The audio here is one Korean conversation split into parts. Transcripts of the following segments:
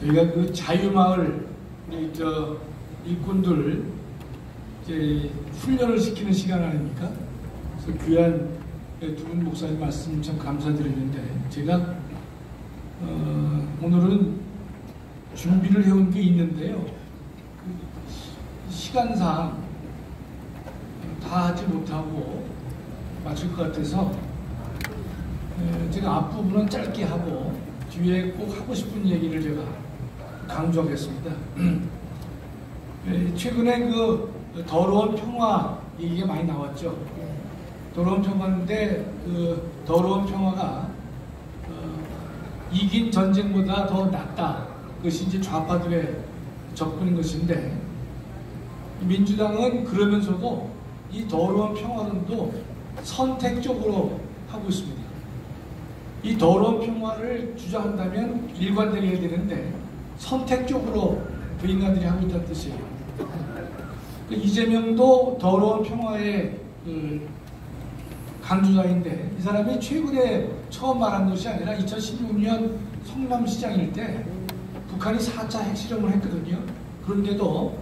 저희가 그 자유마을 우리 일꾼들 이제 훈련을 시키는 시간 아닙니까? 그래서 귀한 두 분 목사님 말씀 참 감사드리는데 제가 오늘은 준비를 해온 게 있는데요. 그 시간상 다 하지 못하고 마칠 것 같아서 제가 앞부분은 짧게 하고 뒤에 꼭 하고 싶은 얘기를 제가 강조하겠습니다. 최근에 그 더러운 평화 얘기가 많이 나왔죠. 더러운 평화인데 그 더러운 평화가 이긴 전쟁보다 더 낫다. 그것이 이제 좌파들의 접근인 것인데 민주당은 그러면서도 이 더러운 평화론도 선택적으로 하고 있습니다. 이 더러운 평화를 주장한다면 일관되게 해야 되는데 선택적으로 그 인간들이 하고 있다는 뜻이에요. 이재명도 더러운 평화의 강조자인데 이 사람이 최근에 처음 말한 것이 아니라 2016년 성남시장일 때 북한이 4차 핵실험을 했거든요. 그런데도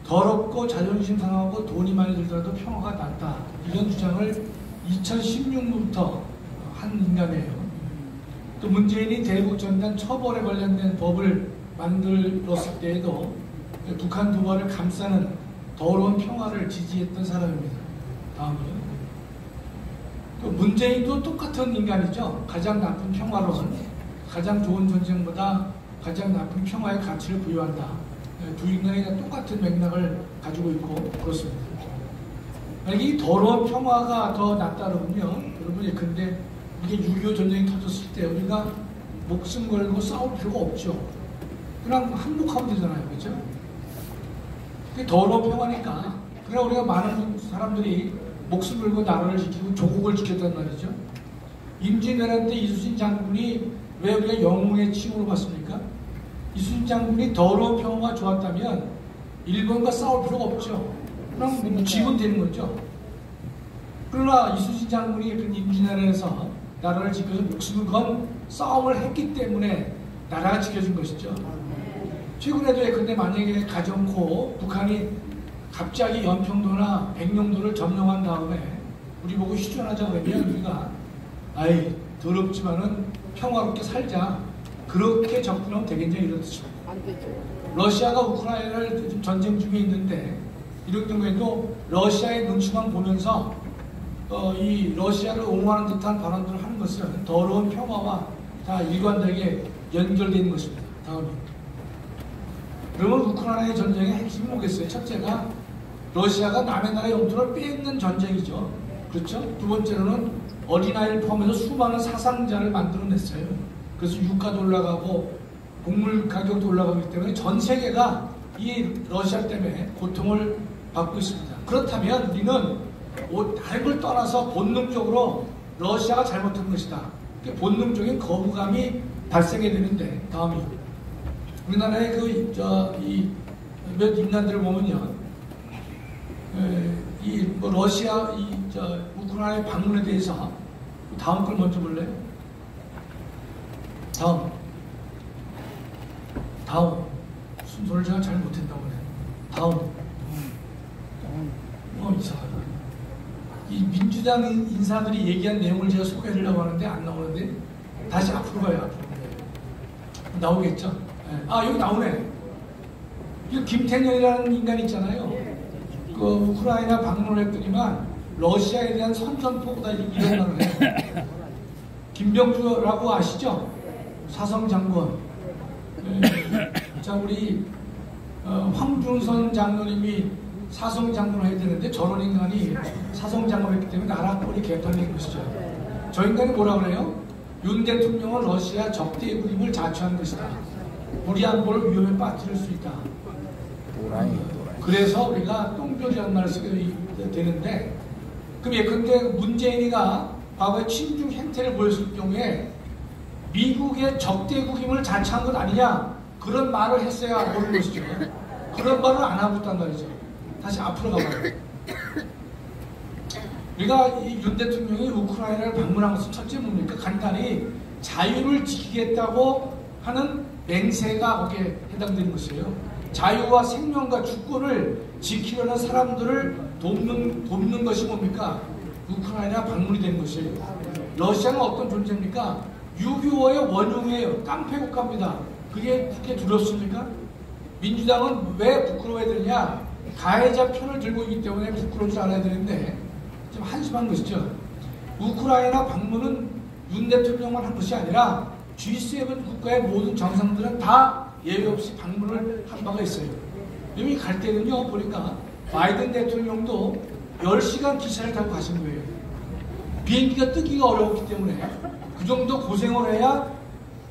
더럽고 자존심 상하고 돈이 많이 들더라도 평화가 낫다. 이런 주장을 2016년부터 한 인간이에요. 또 문재인이 대북전단 처벌에 관련된 법을 만들었을 때에도 북한 도발을 감싸는 더러운 평화를 지지했던 사람입니다. 다음이요. 또 문재인도 똑같은 인간이죠. 가장 나쁜 평화론, 가장 좋은 전쟁보다 가장 나쁜 평화의 가치를 부여한다. 두 인간이 똑같은 맥락을 가지고 있고 그렇습니다. 만약에 이 더러운 평화가 더 낫다면요, 여러분 근데 이게 6.25 전쟁이 터졌을 때 우리가 목숨 걸고 싸울 필요가 없죠. 그냥 항복하면 되잖아요, 그렇죠? 그게 더러운 평화니까. 그래 우리가 많은 사람들이 목숨 걸고 나라를 지키고 조국을 지켰단 말이죠. 임진왜란 때 이순신 장군이 왜 우리가 영웅의 칭호로 받습니까? 이순신 장군이 더러운 평화가 좋았다면 일본과 싸울 필요가 없죠. 그럼 지면 되는 거죠. 그러나 이순신 장군이 그 임진왜란에서 나라를 지켜서 목숨을 건 싸움을 했기 때문에 나라가 지켜진 것이죠. 최근에도 예컨대 만약에 가정코 북한이 갑자기 연평도나 백령도를 점령한 다음에 우리 보고 휴전하자 그러면 우리가 아이 더럽지만은 평화롭게 살자 그렇게 접근하면 되겠냐 이런 뜻입니다. 러시아가 우크라이나를 지금 전쟁 중에 있는데 이런 경우에도 러시아의 눈치만 보면서 이 러시아를 옹호하는 듯한 발언들을 하는 것은 더러운 평화와 다 일관되게 연결되는 것입니다. 다음입니다. 그러면 우크라이나의 전쟁의 핵심이 뭐겠어요? 첫째가 러시아가 남의 나라 영토를 뺏는 전쟁이죠. 그렇죠? 두 번째로는 어린아이를 포함해서 수많은 사상자를 만들어냈어요. 그래서 유가도 올라가고 곡물 가격도 올라가기 때문에 전 세계가 이 러시아 때문에 고통을 받고 있습니다. 그렇다면 우리는 다른 걸 떠나서 본능적으로 러시아가 잘못한 것이다. 본능적인 거부감이 발생해야 되는데 다음이 우리나라의 몇 인간들을 보면요, 러시아 우크라이나 방문에 대해서 다음 걸 먼저 볼래요? 다음 순서를 제가 잘 못했다고 그래. 다음 이상하다. 이 민주당 인사들이 얘기한 내용을 제가 소개하려고 하는데 안 나오는데 다시 앞으로 가요. 앞으로 나오겠죠? 여기 나오네. 이 김태년이라는 인간이 있잖아요. 그 우크라이나 방문을 했더니만 러시아에 대한 선전포고다 이런 말을 해요. 김병주라고 아시죠? 사성장군. 자 우리 황준선 장로님이 사성장군을 해야 되는데 저런 인간이 사성장군을 했기 때문에 나라 꼴이 개판된 것이죠. 저 인간이 뭐라 그래요? 윤 대통령은 러시아 적대국임을 자처한 것이다. 우리 안보를 위험에 빠뜨릴 수 있다. 그래서 우리가 똥별이라는 말을 쓰게 되는데 그럼 예컨대 문재인이가 과거에 친중 행태를 보였을 경우에 미국의 적대국임을 자처한 것 아니냐 그런 말을 했어야 모르는 것이죠. 그런 말을 안 하고 있단 말이죠. 다시 앞으로 가봐요. 우리가 윤 대통령이 우크라이나를 방문한 것은 첫째 뭡니까? 간단히 자유를 지키겠다고 하는 맹세가 거기에 해당되는 것이에요. 자유와 생명과 주권을 지키려는 사람들을 돕는 것이 뭡니까? 우크라이나 방문이 된 것이에요. 러시아는 어떤 존재입니까? 유교의 원흉이에요. 깡패 국가입니다. 그게 두렵습니까? 민주당은 왜 부끄러워야 되느냐? 가해자 편을 들고 있기 때문에 부끄러울 줄 알아야 되는데 좀 한심한 것이죠. 우크라이나 방문은 윤 대통령만 한 것이 아니라 G7 국가의 모든 정상들은 다 예외 없이 방문을 한 바가 있어요. 여기 갈 때는요, 보니까 바이든 대통령도 10시간 기차를 타고 가신 거예요. 비행기가 뜨기가 어려웠기 때문에 그 정도 고생을 해야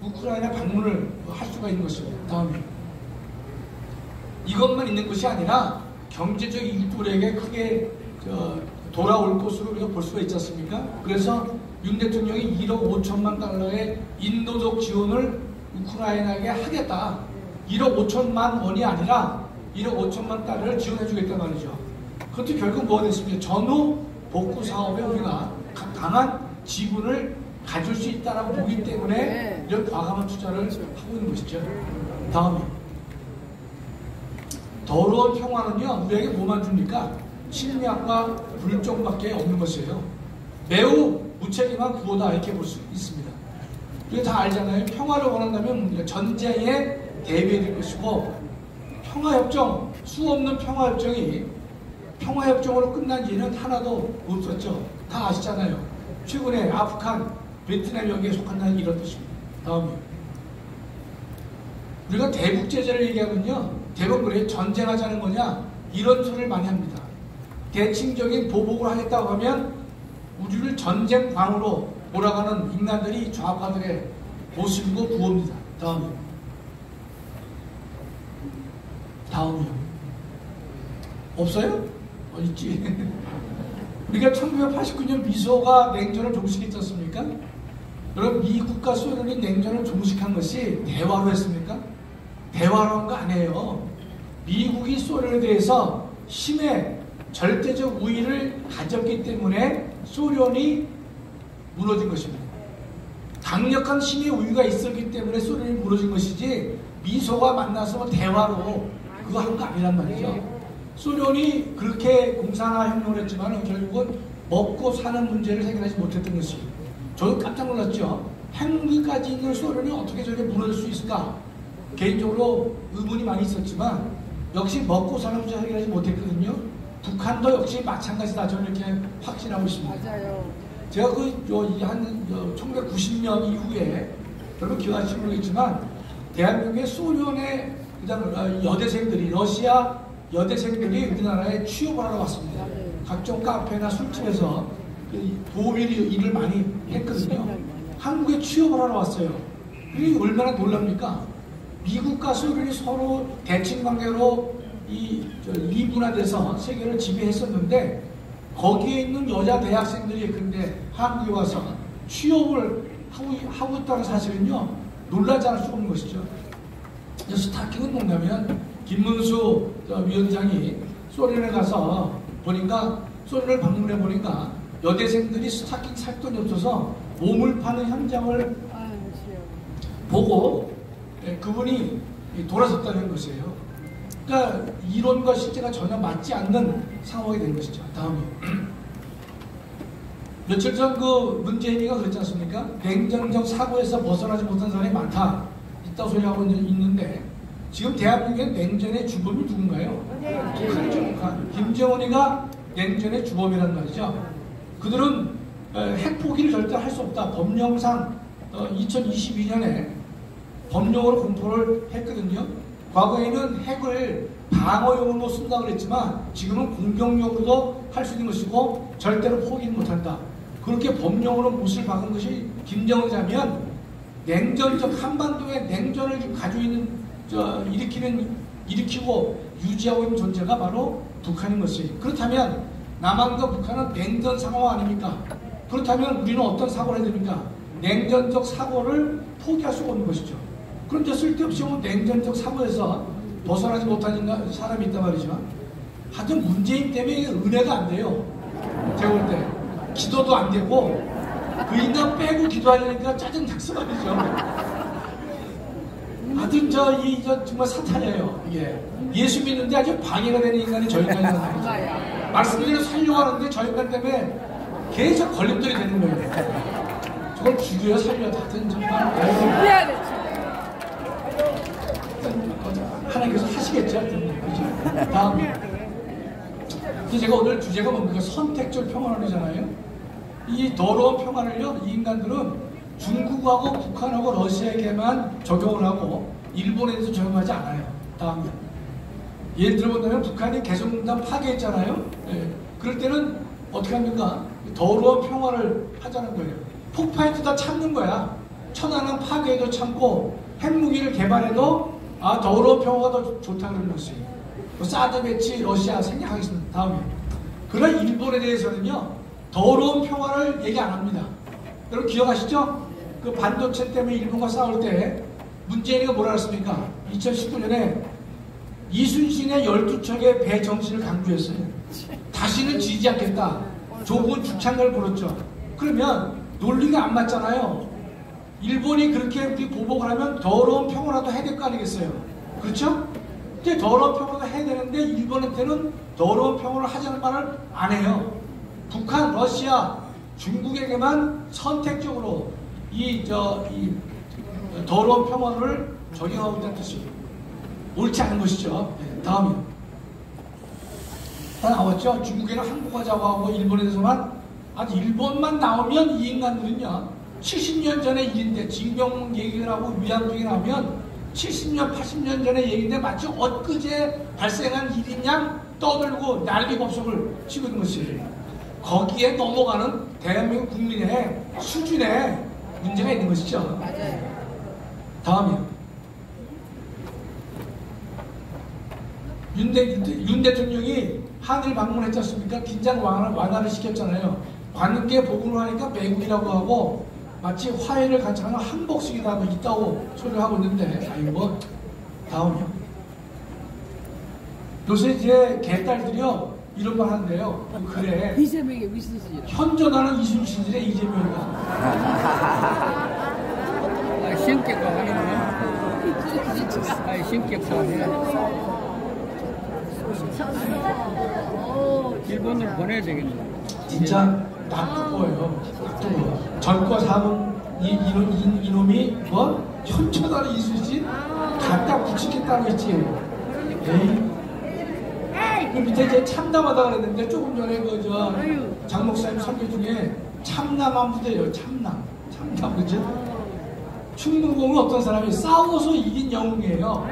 우크라이나 방문을 할 수가 있는 것입니다. 다음에 이것만 있는 것이 아니라 경제적 이익들에게 크게 돌아올 것으로 우리가 볼 수가 있지 않습니까? 그래서 윤 대통령이 1억 5천만 달러의 인도적 지원을 우크라이나에게 하겠다. 1억 5천만 원이 아니라 1억 5천만 달러를 지원해 주겠단 말이죠. 그것도 결국 뭐가 됐습니까? 전후 복구 사업에 우리가 강한 지분을 가질 수 있다라고 보기 때문에 이런 과감한 투자를 하고 있는 것이죠. 다음에 더러운 평화는요, 우리에게 뭐만 줍니까? 침략과 불정밖에 없는 것이에요. 매우 무책임한 구호다 이렇게 볼 수 있습니다. 우리가 다 알잖아요. 평화를 원한다면 전쟁에 대비해야 될 것이고, 평화협정, 수없는 평화협정이 평화협정으로 끝난 지는 하나도 없었죠. 다 아시잖아요. 최근에 아프간, 베트남 여기에 속한다는 이런 뜻입니다. 다음에 우리가 대북제재를 얘기하면요, 대부분 그래요. 전쟁하자는 거냐? 이런 소리를 많이 합니다. 대칭적인 보복을 하겠다고 하면 우리를 전쟁광으로 몰아가는 인간들이 좌파들의 모습이고 구호입니다. 다음이요. 없어요? 있지. 우리가 1989년 미소가 냉전을 종식했지 않습니까? 여러분, 미국과 소련이 냉전을 종식한 것이 대화로 했습니까? 대화로 한 거 아니에요. 미국이 소련에 대해서 힘의 절대적 우위를 가졌기 때문에 소련이 무너진 것입니다. 강력한 힘의 우위가 있었기 때문에 소련이 무너진 것이지, 미소가 만나서 대화로 그거 한 거 아니란 말이죠. 소련이 그렇게 공산화혁명을 했지만 결국은 먹고 사는 문제를 해결하지 못했던 것이에요. 저도 깜짝 놀랐죠. 핵무기까지 있는 소련이 어떻게 저렇게 무너질 수 있을까? 개인적으로 의문이 많이 있었지만 역시 먹고 사는 문제 해결하지 못했거든요. 북한도 역시 마찬가지다. 저는 이렇게 확신하고 있습니다. 맞아요. 제가 한 1990년 이후에 여러분 기억하실지 모르겠지만 대한민국의 소련의 여대생들이, 러시아 여대생들이 우리나라에 취업을 하러 왔습니다. 각종 카페나 술집에서 도우미를 많이 했거든요. 한국에 취업을 하러 왔어요. 그게 얼마나 놀랍니까? 미국과 소련이 서로 대칭 관계로 이분화돼서 세계를 지배했었는데, 거기에 있는 여자 대학생들이 근데 한국에 와서 취업을 하고 있다는 사실은요, 놀라지 않을 수 없는 것이죠. 스타킹은 뭐냐면, 김문수 위원장이 소련에 가서 보니까, 소련을 방문해 보니까 여대생들이 스타킹 살 돈이 없어서 몸을 파는 현장을 보고 그분이 돌아섰다는 것이에요. 그러니까 이론과 실제가 전혀 맞지 않는 상황이 된 것이죠. 다음에 며칠 전 그 문재인이가 그랬지 않습니까? 냉전적 사고에서 벗어나지 못한 사람이 많다, 있다고 소리하고 있는데, 지금 대한민국의 냉전의 주범이 누군가요? 북한. 김정은이가 냉전의 주범이란 말이죠. 그들은 핵 포기를 절대 할 수 없다. 법령상 2022년에 법령으로 공포를 했거든요. 과거에는 핵을 방어용으로 쓴다고 그랬지만 지금은 공격용으로도 할 수 있는 것이고 절대로 포기는 못한다. 그렇게 법령으로 못을 박은 것이 김정은이라면, 냉전적 한반도의 냉전을 가지고 있는 일으키고 유지하고 있는 존재가 바로 북한인 것이에요. 그렇다면 남한과 북한은 냉전 상황 아닙니까? 그렇다면 우리는 어떤 사고를 해야 됩니까? 냉전적 사고를 포기할 수가 없는 것이죠. 그런데 쓸데없이 냉전적 사고에서 벗어나지 못하는 사람이 있단 말이죠. 하여튼 문재인 때문에 은혜가 안 돼요. 제가 볼 때 기도도 안 되고 그 인간 빼고 기도하려니까 짜증 낙서 말이죠. 하여튼 저 정말 사탄이에요. 이게 예수 믿는데 아주 방해가 되는 인간이 저 인간이라는 거죠. 말씀드리고 살려고 하는데 저 인간 때문에 계속 걸림돌이 되는 거예요. 저걸 죽여야 살려. 하여튼 정말 하나님께서 하시겠죠. 그죠? 다음. 제가 오늘 주제가 뭡니까? 선택적 평화론이잖아요. 이 더러운 평화를요, 이 인간들은 중국하고 북한하고 러시아에게만 적용을 하고 일본에도 적용하지 않아요. 다음에 예를 들어보면 북한이 개성공단 파괴했잖아요. 예. 그럴 때는 어떻게 합니까? 더러운 평화를 하자는 거예요. 폭파해도 다 참는 거야. 천안함 파괴해도 참고 핵무기를 개발해도 더러운 평화가 더 좋다는 것이. 사드 배치 러시아 생략하겠습니다. 다음에. 그러나 일본에 대해서는요, 더러운 평화를 얘기 안 합니다. 여러분 기억하시죠? 그 반도체 때문에 일본과 싸울 때 문재인이가 뭐라 했습니까? 2019년에 이순신의 12척의 배 정신을 강조했어요. 다시는 지지 않겠다. 조국은 죽창을 벌였죠. 그러면 논리가 안 맞잖아요. 일본이 그렇게 보복을 하면 더러운 평화라도 해야 될 거 아니겠어요? 그렇죠? 근데 더러운 평화도 해야 되는데 일본한테는 더러운 평화를 하자는 말을 안 해요. 북한, 러시아, 중국에게만 선택적으로 이 더러운 평화를 적용하고 있다는 뜻이에요. 옳지 않은 것이죠. 네, 다음이요. 다 나왔죠? 중국에는 항복하자고 하고 일본에서만 아주 일본만 나오면 이 인간들은요 70년 전의 일인데 징병 얘기를 하고 위안부 얘기를 하면 70년, 80년 전의 얘기인데 마치 엊그제 발생한 일이냐 떠들고 난리법석을 치고 있는 것이에요. 거기에 넘어가는 대한민국 국민의 수준에 문제가 있는 것이죠. 맞아요. 다음이요. 윤 대통령이 한일 방문했지 않습니까? 긴장 완화를 시켰잖아요. 관계 복원을 하니까 매국이라고 하고 마치 화해를 같이 하는 한복식이라고 있다고 소리를 하고 있는데, 아이고, 다음이요. 요새 이제 개딸들이요 이런 말 하는데요. 그래. 이재명이 무슨 소리야? 현존하는 이순신이래 이재명이가. 신격과 하네. 신격과 하네. 일본으로 보내야 되겠네. 진짜 나쁘고요. 나쁘고. 전과 사문 이놈이 뭐 현존하는 이순신 갖다 붙이겠다고 했지. 에이. 그 밑에 이제 참남하다 그랬는데 조금 전에 장 목사님 설교 중에 참남한 부대예요. 참남 그죠? 충무공은 어떤 사람이 싸워서 이긴 영웅이에요.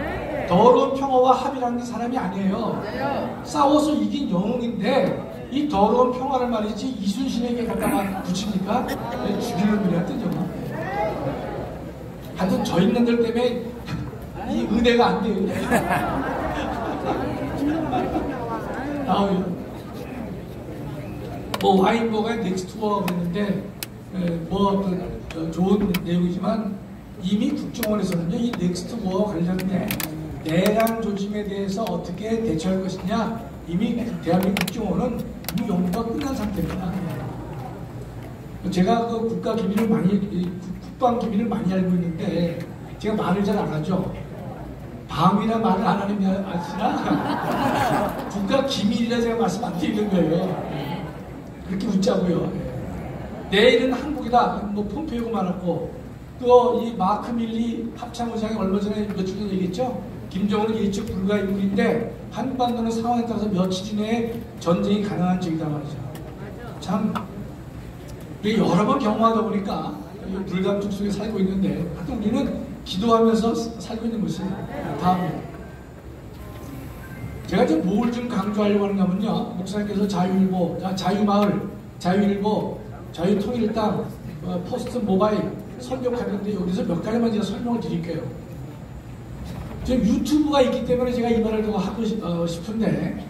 더러운 평화와 합의라는 사람이 아니에요. 싸워서 이긴 영웅인데 이 더러운 평화를 말이지 이순신에게 갖다가 붙입니까? 죽이는 분이야 뜨죠. 하여튼 저 인간들 때문에 이 은혜가 안 돼요. 뭐 와인버가의 넥스트 워가 그랬는데 뭐 좋은 내용이지만 이미 국정원에서는요 이 넥스트 워와 관련된 내란 조짐에 대해서 어떻게 대처할 것이냐 이미 대한민국 국정원은 이미 연구가 끝난 상태입니다. 제가 그 국방 기밀을 많이 알고 있는데 제가 말을 잘 안 하죠. 방위나 말을 안 하는 게 아니라 국가 기밀이라 제가 말씀 안 드리는 거예요. 그렇게 웃자고요. 내일은 한국이다. 뭐 폼페이오가 말았고 또 이 마크 밀리 합참의장이 얼마 전에 며칠 전에 얘기했죠. 김정은은 예측 불가 인물인데 한반도는 상황에 따라서 며칠 이내에 전쟁이 가능한 적이다 말이죠. 참 여러 번 경험하다 보니까 불감증 속에 살고 있는데 하여튼 우리는 기도하면서 살고 있는 것이에요. 다음에 제가 이제 뭘 좀 강조하려고 하는가 하면요. 목사님께서 자유일보, 자유마을, 자유일보, 자유통일당, 포스트 모바일 설명하는데 여기서 몇 가지만 제가 설명을 드릴게요. 지금 유튜브가 있기 때문에 제가 이 말을 더 하고 싶은데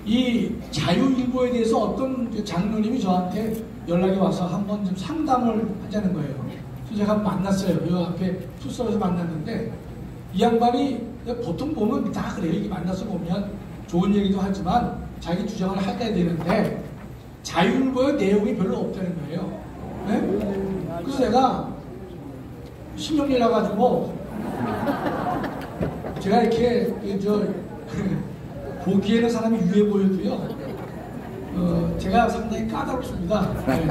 이 자유일보에 대해서 어떤 장로님이 저한테 연락이 와서 한번 좀 상담을 하자는 거예요. 그래서 제가 만났어요. 이 앞에 투서에서 만났는데 이 양반이 보통 보면 다 그래요. 이게 만나서 보면 좋은 얘기도 하지만 자기 주장을 해야 되는데 자유일보의 내용이 별로 없다는 거예요. 네? 그래서 내가 신경이 나가지고 제가 이렇게 보기에는 사람이 유해 보여도요. 제가 상당히 까다롭습니다. 네.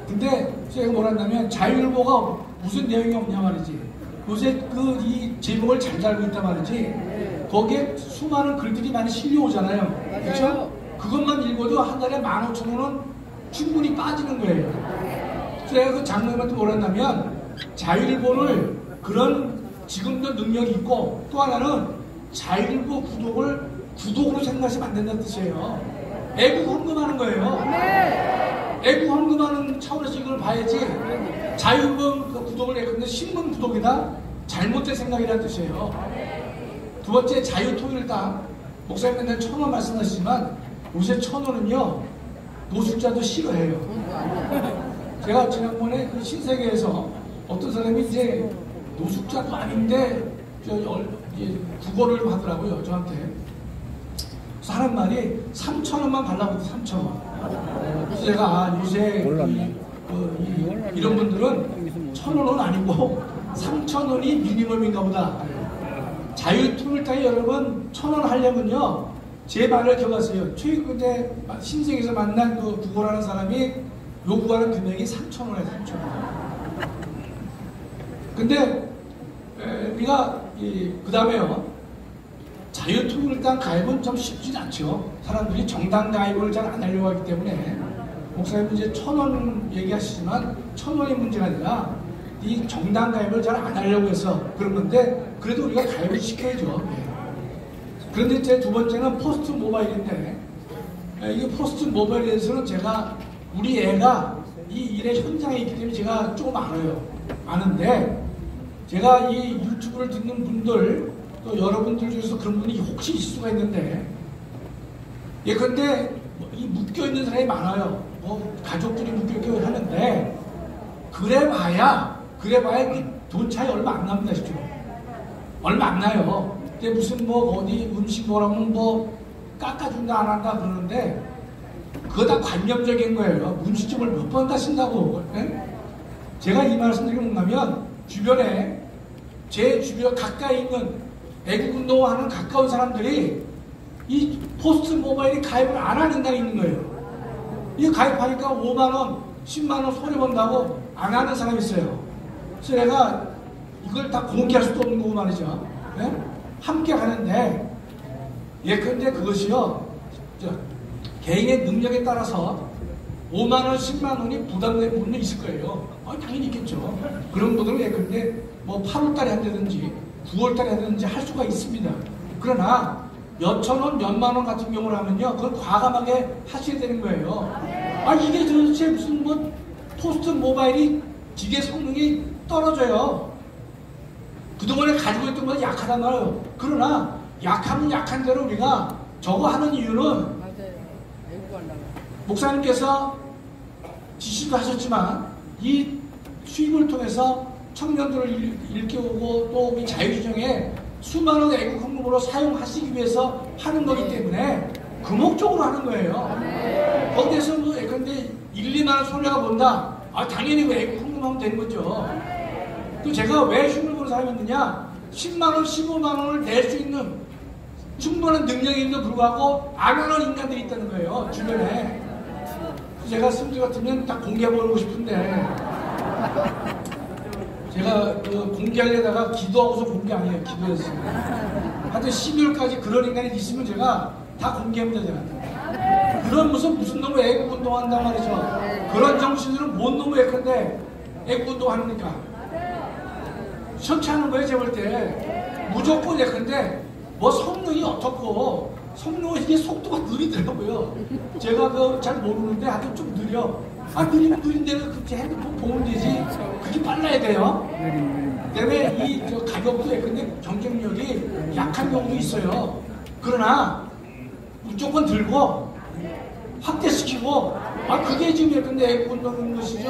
근데 제가 뭐랬냐면 자유일보가 무슨 내용이 없냐 말이지. 요새 이 제목을 잘 달고 있단 말이지. 거기에 수많은 글들이 많이 실려오잖아요. 그렇죠? 그것만 읽어도 한 달에 15,000원은 충분히 빠지는 거예요. 제가 그 장로님한테 뭐랬냐면 자유일보를 그런 지금도 능력이 있고 또 하나는 자유일보 구독으로 생각하시면 안 된다는 뜻이에요. 애국 헌금하는 거예요. 애국 헌금하는 차원에서 이걸 봐야지 자유일보 구독을 했는데 신문 구독이다? 잘못된 생각이라는 뜻이에요. 두 번째 자유통일당 목사님 맨날 1,000원 말씀하시지만 요새 1,000원은요 노숙자도 싫어해요. 제가 지난번에 그 신세계에서 어떤 사람이 이제 노숙자도 아닌데 국어를 하더라고요 저한테. 그래서 하는 말이 3,000원만 발라보고 3,000원. 그래서 제가 요새 이런 분들은 1,000원은 아니고 3,000원이 미니멈인가 보다. 자유통일당이 여러분 1,000원 하려면요 제 말을 기억하세요. 최근에 신세계에서 만난 그 국어라는 사람이 요구하는 금액이 3,000원이에요. 3,000원. 근데 우리가 그 다음에요 자유통일당 가입은 좀 쉽지 않죠. 사람들이 정당 가입을 잘 안 하려고 하기 때문에 목사님은 이제 1,000원 얘기하시지만 1,000원이 문제가 아니라 이 정당 가입을 잘 안 하려고 해서 그런 건데 그래도 우리가 가입을 시켜야죠. 그런데 제 두 번째는 포스트 모바일인데 이 포스트 모바일에 대해서는 제가 우리 애가 이 일의 현장에 있기 때문에 제가 조금 알아요. 아는데 제가 이 유튜브를 듣는 분들 또 여러분들 중에서 그런 분이 혹시 있을 수가 있는데 근데 이 묶여있는 사람이 많아요. 뭐 가족들이 묶여있고 하는데 그래봐야 돈 차이 얼마 안 납니다. 실제로 얼마 안 나요. 근데 무슨 뭐 어디 음식 뭐라면 뭐 깎아준다 안 한다 그러는데 그거 다 관념적인 거예요. 문시점을 몇 번 다신다고. 제가 이 말씀드리고 뭔가면 주변에 제 주변 가까이 있는 애국운동하는 가까운 사람들이 이 포스트 모바일이 가입을 안 하는 데가 있는 거예요. 이 가입하니까 5만원, 10만원 손해본다고 안 하는 사람이 있어요. 그래서 내가 이걸 다 공개할 수도 없는 거고 말이죠. 네? 함께 하는데 근데 그것이요 개인의 능력에 따라서 5만원, 10만원이 부담되는 분은 있을 거예요. 당연히 있겠죠. 그런 분들은 근데 뭐 8월달에 한다든지 9월달에 한다든지 할 수가 있습니다. 그러나 몇천원, 몇만원 같은 경우를 하면요 그건 과감하게 하셔야 되는 거예요. 이게 도대체 무슨 뭐 포스트 모바일이 기계 성능이 떨어져요. 그동안에 가지고 있던 건 약하단 말이에요. 그러나 약하면 약한 대로 우리가 저거 하는 이유는 목사님께서 지시도 하셨지만 이 수입을 통해서 청년들을 일깨우고 또 우리 자유주정에 수많은 애국 헌금으로 사용하시기 위해서 하는 거기 때문에 그 목적으로 하는 거예요. 거기에서 뭐 근데 1, 2만 원 손해가 본다. 당연히 그 애국 헌금하면 되는 거죠. 또 제가 왜 흉을 보는 사람이었느냐? 10만 원, 15만 원을 낼 수 있는 충분한 능력에도 불구하고 안 하는 인간들이 있다는 거예요. 주변에. 제가 승주 같으면 다 공개해보고 싶은데 제가 공개하려다가 기도하고서 공개 안 해요. 기도했어요. 하여튼 12월까지 그런 인간이 있으면 제가 다 공개합니다. 제가. 그런 무슨 놈의 애국운동 한단 말이죠. 그런 정신으로 뭔 놈의 애건데 애국운동 하니까 현치하는 거예요. 제가 볼 때 무조건 애건데 뭐 성능이 어떻고 성능은 이게 속도가 느리더라고요. 제가 잘 모르는데 하여튼 좀 느려. 느리면 느린데 그렇게 핸드폰 보면 되지. 그게 빨라야 돼요. 때문에 이 가격도 근데 경쟁력이 약한 경우도 있어요. 그러나 무조건 들고 확대시키고 그게 지금 예컨대 애국운동인 것이죠.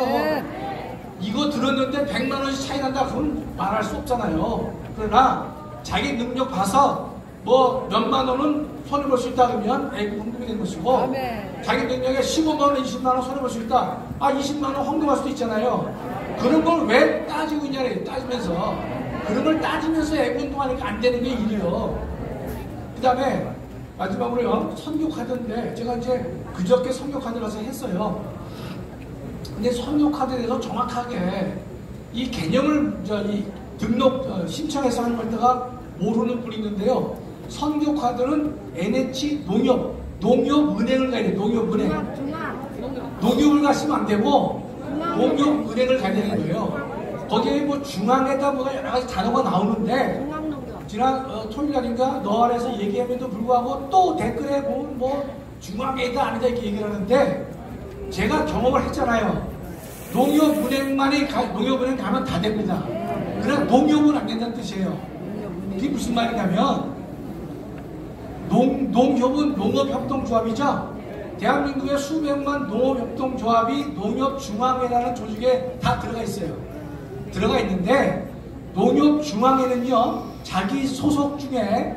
이거 들었는데 100만 원씩 차이 난다 그건 말할 수 없잖아요. 그러나 자기 능력 봐서 뭐 몇만 원은 손해볼 수 있다 그러면 애국 헌금이 되는 것이고 자기 능력에 15만 원, 20만 원 손해볼 수 있다. 20만 원 헌금할 수도 있잖아요. 그런 걸 왜 따지고 있냐래 따지면서 그런 걸 따지면서 애군동하니까 안 되는 게 일이에요. 그 다음에 마지막으로요, 선교카드인데 제가 이제 그저께 선교카드 가서 했어요. 근데 선교카드에 대해서 정확하게 이 개념을 이 등록 신청해서 하는 걸다가 모르는 분이 있는데요. 선교카드는 NH 농협은행을 가야 돼요. 농협은행. 농협을 가시면 안 되고 농협은행을 가야 되는 거예요. 거기에 뭐 중앙에다 뭐가 여러 가지 단어가 나오는데 지난 토요일 날인가 너 안에서 얘기함에도 불구하고 또 댓글에 보면 뭐 중앙에다 아니다 이렇게 얘기를 하는데 제가 경험을 했잖아요. 농협은행 가면 다 됩니다. 그냥 농협은 안 된다는 뜻이에요. 이게 무슨 말이냐면 농협은 농업협동조합이죠. 대한민국의 수백만 농업협동조합이 농협중앙회라는 조직에 다 들어가 있어요. 들어가 있는데 농협중앙회는요, 자기 소속 중에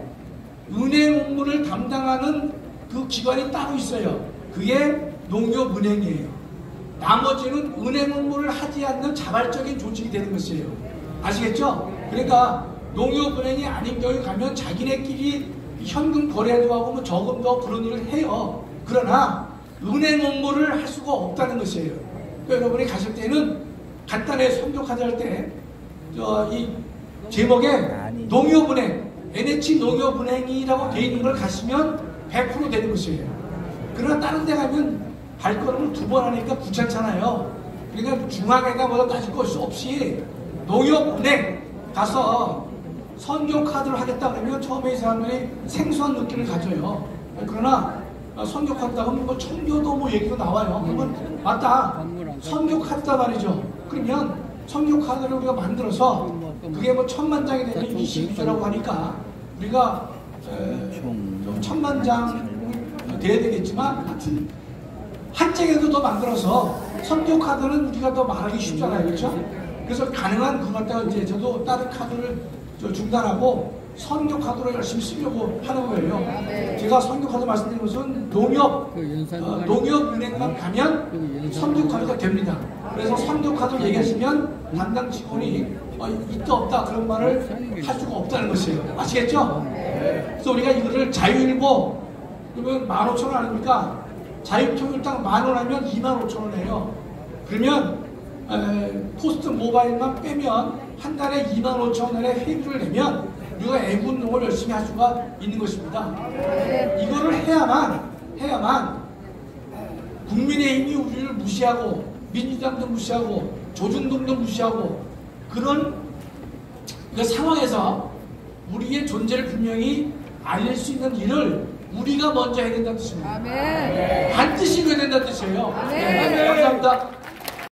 은행 업무를 담당하는 그 기관이 따로 있어요. 그게 농협은행이에요. 나머지는 은행 업무를 하지 않는 자발적인 조직이 되는 것이에요. 아시겠죠? 그러니까 농협은행이 아닌 경우에 가면 자기네끼리 현금 거래도 하고 뭐 저금도 하고 그런 일을 해요. 그러나 은행 업무를 할 수가 없다는 것이에요. 그러니까 여러분이 가실 때는 간단히 선교카드 할 때 이 제목에 농협은행, NH 농협은행이라고 되어 있는 걸 가시면 100% 되는 것이에요. 그러나 다른 데 가면 발걸음을 2번 하니까 귀찮잖아요. 그러니까 중앙에다 뭐다 따질 것 없이 농협은행 가서 선교카드를 하겠다 그러면 처음에 이 사람들이 생소한 느낌을 가져요. 그러나 선교카드다 그러면 뭐 청교도 뭐 얘기가 나와요. 그러면 맞다. 선교카드다 말이죠. 그러면 선교카드를 우리가 만들어서 그게 뭐 1000만 장이 되면 22조라고 하니까 우리가 좀 1000만 장 돼야 되겠지만 하여튼 한 장에도 더 만들어서 선교카드는 우리가 더 말하기 쉽잖아요. 그렇죠? 그래서 가능한 그걸 갖다가 이제 저도 다른 카드를 중단하고 선교카드로 열심히 쓰려고 하는 거예요. 제가 선교카드 말씀드린 것은 농협은행만 가면 선교카드가 됩니다. 그래서 선교카드를 얘기하시면 담당 직원이 있다 없다 그런 말을 할 수가 없다는 것이에요. 아시겠죠? 그래서 우리가 이거를 자유일보 그러면 15,000원 아닙니까? 자유통일당 10,000원 하면 25,000원이에요. 그러면 포스트 모바일만 빼면 한 달에 25,000원의 회비를 내면 우리가 애군농을 열심히 할 수가 있는 것입니다. 이거를 해야만 국민의힘이 우리를 무시하고 민주당도 무시하고 조중동도 무시하고 그런 그 상황에서 우리의 존재를 분명히 알릴 수 있는 일을 우리가 먼저 해야 된다는 뜻입니다. 반드시 해야 된다는 뜻이에요. 네, 감사합니다.